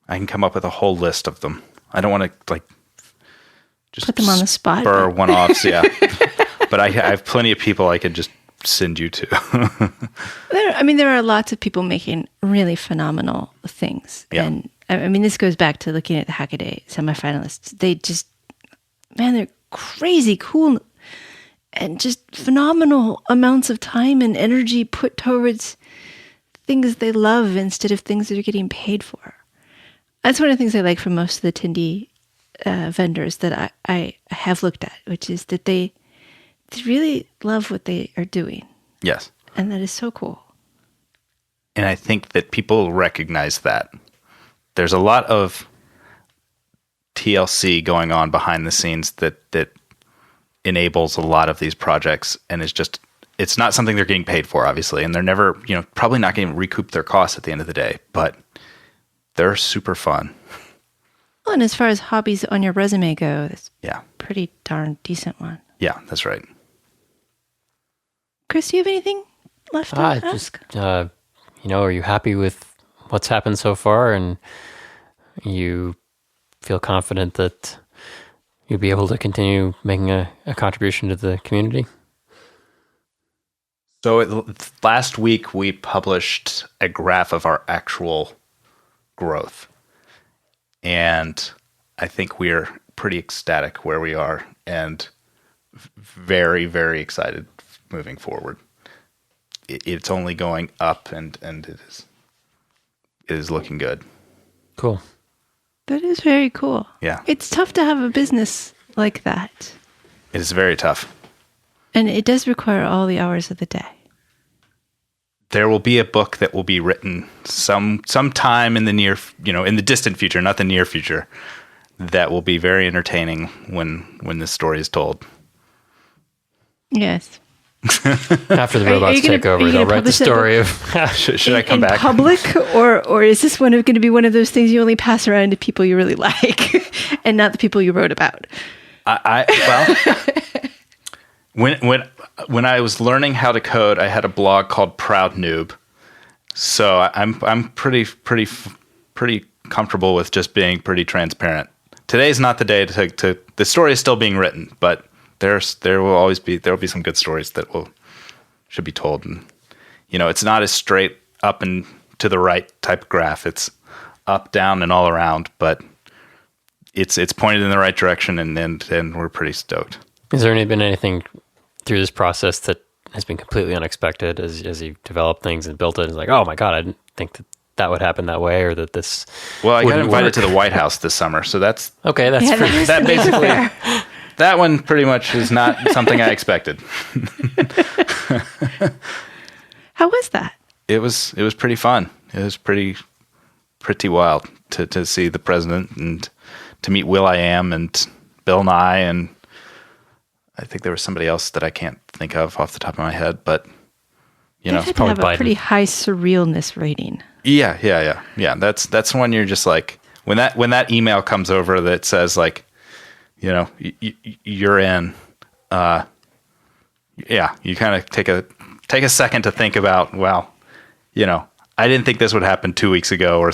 I can come up with a whole list of them. I don't want to just put them on the spot. Spur one-offs, yeah. But I have plenty of people I could just send you to. There are lots of people making really phenomenal things. Yeah. And I mean, this goes back to looking at the Hackaday semifinalists. They just, they're crazy cool and just phenomenal amounts of time and energy put towards things they love instead of things that are getting paid for. That's one of the things I like from most of the Tindie vendors that I have looked at, which is that they really love what they are doing. Yes. And that is so cool. And I think that people recognize that. There's a lot of TLC going on behind the scenes that enables a lot of these projects, and it's not something they're getting paid for, obviously, and they're never, probably not going to recoup their costs at the end of the day, but they're super fun. Well, and as far as hobbies on your resume go, it's Yeah. pretty darn decent one. Yeah, that's right. Chris, do you have anything left to ask? Are you happy with what's happened so far? And you feel confident that you'll be able to continue making a contribution to the community? So last week we published a graph of our actual growth. And I think we're pretty ecstatic where we are and very, very excited moving forward. It's only going up and it is looking good. Cool. That is very cool. Yeah. It's tough to have a business like that. It is very tough. And it does require all the hours of the day. There will be a book that will be written sometime in the in the distant future, not the near future, that will be very entertaining when this story is told. Yes. After the robots take over, they'll write the story of... Should I come back? In public, or is this going to be one of those things you only pass around to people you really like and not the people you wrote about? When I was learning how to code, I had a blog called Proud Noob. So I'm pretty comfortable with just being pretty transparent. Today's not the day to the story is still being written, but there will be some good stories that should be told. And it's not a straight up and to the right type graph. It's up, down, and all around, but it's pointed in the right direction, and we're pretty stoked. Has there been anything through this process that has been completely unexpected as you developed things and built it? It's like, oh my God, I didn't think that would happen that way, or that this. Well, I got invited to the White House this summer, so that's okay. That's that basically. That one pretty much is not something I expected. How was that? It was pretty fun. It was pretty wild to see the president and to meet Will.i.am and Bill Nye, and I think there was somebody else that I can't think of off the top of my head, but it's probably have a pretty high surrealness rating. Yeah. That's when you're just like, when that email comes over that says like, you're in. You kind of take a second to think about, well, I didn't think this would happen 2 weeks ago, or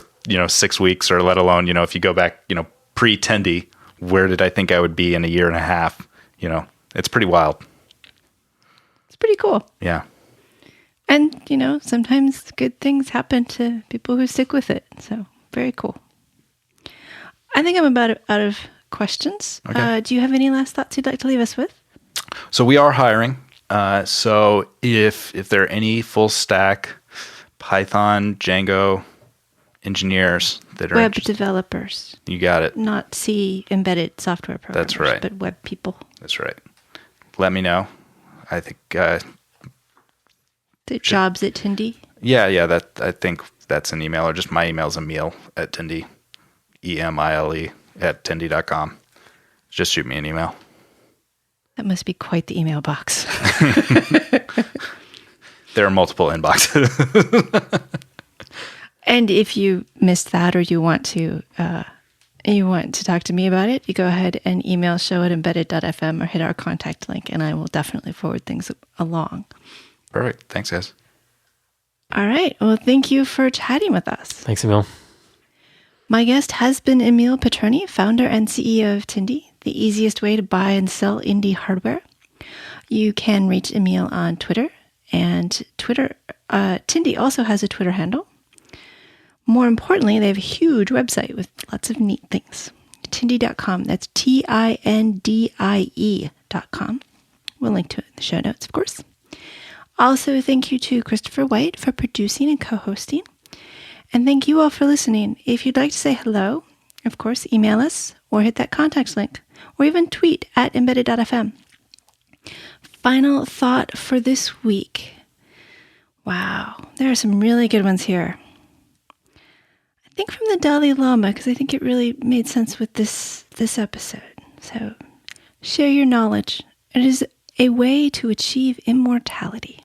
6 weeks, or let alone if you go back pre Tindie, where did I think I would be in a year and a half? It's pretty wild. It's pretty cool. Yeah. And, sometimes good things happen to people who stick with it. So, very cool. I think I'm about out of questions. Okay. Do you have any last thoughts you'd like to leave us with? So we are hiring. So if there are any full stack Python, Django engineers that are web developers. You got it. Not C embedded software programmers. That's right. But web people. That's right. Let me know. I think the jobs at Tindie. Yeah. That I think that's an email, or just my email is Emile at Tindie, EMILE at Tindie.com. Just shoot me an email. That must be quite the email box. There are multiple inboxes. And if you missed that, or you want to talk to me about it, you go ahead and email show@embedded.fm or hit our contact link, and I will definitely forward things along. Perfect. Thanks, guys. All right. Well, thank you for chatting with us. Thanks, Emile. My guest has been Emile Petrone, founder and CEO of Tindie, the easiest way to buy and sell indie hardware. You can reach Emile on Twitter, and Tindie also has a Twitter handle. More importantly, they have a huge website with lots of neat things. Tindie.com. That's TINDIE.com. We'll link to it in the show notes, of course. Also, thank you to Christopher White for producing and co-hosting. And thank you all for listening. If you'd like to say hello, of course, email us or hit that contact link, or even tweet at embedded.fm. Final thought for this week. Wow, there are some really good ones here. I think from the Dalai Lama, because I think it really made sense with this episode. So, share your knowledge. It is a way to achieve immortality.